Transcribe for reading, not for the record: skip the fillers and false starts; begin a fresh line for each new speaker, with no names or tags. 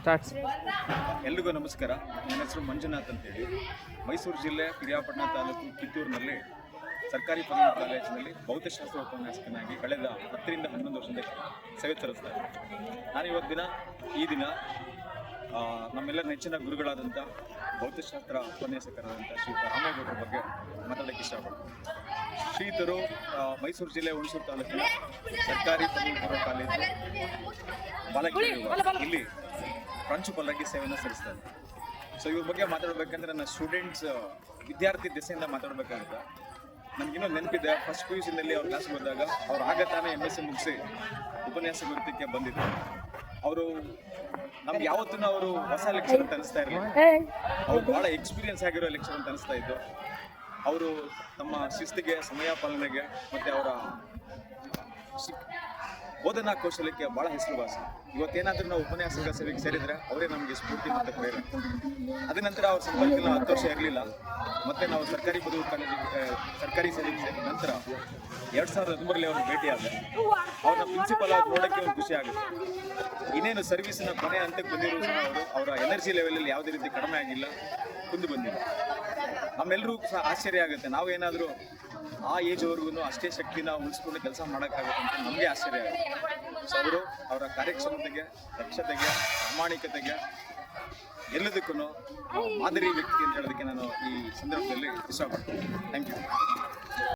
Starts.
ಎಲ್ರಿಗೂ ನಮಸ್ಕಾರ. ನನ್ನ ಹೆಸರು ಮಂಜುನಾಥ್ ಅಂತೇಳಿ. ಮೈಸೂರು ಜಿಲ್ಲೆ ಪಿರಿಯಾಪಟ್ಟಣ ತಾಲೂಕು ಕಿತ್ತೂರಿನಲ್ಲಿ ಸರ್ಕಾರಿ ಪದವಿ ಕಾಲೇಜಿನಲ್ಲಿ ಭೌತಶಾಸ್ತ್ರ ಉಪನ್ಯಾಸಕನಾಗಿ ಕಳೆದ 10 ರಿಂದ 11 ವರ್ಷದಿಂದ ಸೇವೆ ಸಲ್ಲಿಸ್ತಾರೆ. ನಾನು ಈ ದಿನ ನಮ್ಮೆಲ್ಲರ ನೆಚ್ಚಿನ ಗುರುಗಳಾದಂಥ ಭೌತಶಾಸ್ತ್ರ ಉಪನ್ಯಾಸಕರಾದಂಥ ಶ್ರೀಯುತ ರಾಮೇಗೌಡರ ಬಗ್ಗೆ ಮಾತಾಡೋಕ್ಕೆ ಇಷ್ಟಪಡ್ತೀನಿ. ಶ್ರೀಯುತರು ಮೈಸೂರು ಜಿಲ್ಲೆ ಹುಣಸೂರು ತಾಲೂಕಿನ ಸರ್ಕಾರಿ ಪದವಿ ಪೂರ್ವ ಕಾಲೇಜು ಬಾಲಕಿಯರು ಇಲ್ಲಿ ಪ್ರಾಂಶುಪಾಲರಾಗಿ ಸೇವೆಯನ್ನು ಸಲ್ಲಿಸ್ತಾರೆ. ಸೊ ಇವ್ರ ಬಗ್ಗೆ ಮಾತಾಡಬೇಕಂದ್ರೆ ನನ್ನ ಸ್ಟೂಡೆಂಟ್ಸ್ ವಿದ್ಯಾರ್ಥಿ ದೆಸೆಯಿಂದ ಮಾತಾಡಬೇಕಾಗುತ್ತೆ. ನನಗಿನ್ನೂ ನೆನಪಿದೆ, ಫಸ್ಟ್ PUC ಅವ್ರ ಕ್ಲಾಸ್ಗೆ ಹೋದಾಗ ಅವ್ರು ಆಗತಾನೆ MSc ಮುಗಿಸಿ ಉಪನ್ಯಾಸ ವೃತ್ತಕ್ಕೆ ಬಂದಿದ್ರು. ಅವರು ನಮ್ಗೆ ಯಾವತ್ತೂ ಅವರು ಹೊಸ ಲೆಕ್ಚರ್ ಅಂತ ಅನಿಸ್ತಾ ಇರಲಿಲ್ಲ. ಅವ್ರು ಭಾಳ ಎಕ್ಸ್ಪೀರಿಯನ್ಸ್ ಆಗಿರೋ ಲೆಕ್ಚರ್ ಅಂತ ಅನಿಸ್ತಾ ಇದ್ದು. ಅವರು ತಮ್ಮ ಶಿಸ್ತಿಗೆ, ಸಮಯ ಪಾಲನೆಗೆ ಮತ್ತು ಅವರ ಬೋಧನಾ ಕೌಶಲ್ಯಕ್ಕೆ ಭಾಳ ಹೆಸರುವಾಸಿ. ಇವತ್ತೇನಾದರೂ ನಾವು ಉಪನ್ಯಾಸಕ ಸೇವೆಗೆ ಸೇರಿದರೆ ಅವರೇ ನಮಗೆ ಸ್ಫೂರ್ತಿ ಮತ್ತು ಪ್ರೇರಣೆ. ಅದ ನಂತರ ಅವ್ರ ಸಂಪರ್ಕದಲ್ಲಿ 10 ವರ್ಷ ಇರಲಿಲ್ಲ. ಮತ್ತು ನಾವು ಸರ್ಕಾರಿ ಪದವಿ ಕಾಲೇಜಿಗೆ ಸರ್ಕಾರಿ ಸೇವೆಗೆ ಸೇರಿದ ನಂತರ 2013ರಲ್ಲಿ ಅವ್ರನ್ನ ಭೇಟಿಯಾದೆ. ಅವ್ರನ್ನ ಪ್ರಿನ್ಸಿಪಲ್ ಆಗಿ ನೋಡೋಕ್ಕೆ ಒಂದು ಖುಷಿ ಆಗುತ್ತೆ. ಇನ್ನೇನು ಸರ್ವಿಸಿನ ಕೊನೆ ಹಂತಕ್ಕೆ ಬಂದಿರೋ ಅವರು ಅವರ ಎನರ್ಜಿ ಲೆವೆಲಲ್ಲಿ ಯಾವುದೇ ರೀತಿ ಕಡಿಮೆ ಆಗಿಲ್ಲ, ಕುಂದು ಬಂದಿಲ್ಲ. ನಮ್ಮೆಲ್ಲರೂ ಸಹ ಆಶ್ಚರ್ಯ ಆಗುತ್ತೆ, ನಾವೇನಾದರೂ ಆ ಏಜ್ವರೆಗೂ ಅಷ್ಟೇ ಶಕ್ತಿನ ಉಳಿಸ್ಕೊಂಡು ಕೆಲಸ ಮಾಡೋಕ್ಕಾಗುತ್ತೆ ಅಂತ ನಮಗೆ ಆಶ್ಚರ್ಯ ಆಗುತ್ತೆ. ಸೊ ಅವರು ಅವರ ಕಾರ್ಯಕ್ಷಮತೆಗೆ, ದಕ್ಷತೆಗೆ, ಪ್ರಾಮಾಣಿಕತೆಗೆ ಎಲ್ಲದಕ್ಕೂ ಮಾದರಿ ವ್ಯಕ್ತಿ ಅಂತ ಹೇಳೋದಕ್ಕೆ ನಾನು ಈ ಸಂದರ್ಭದಲ್ಲಿ ಇಷ್ಟಪಡ್ತೀನಿ. Thank you.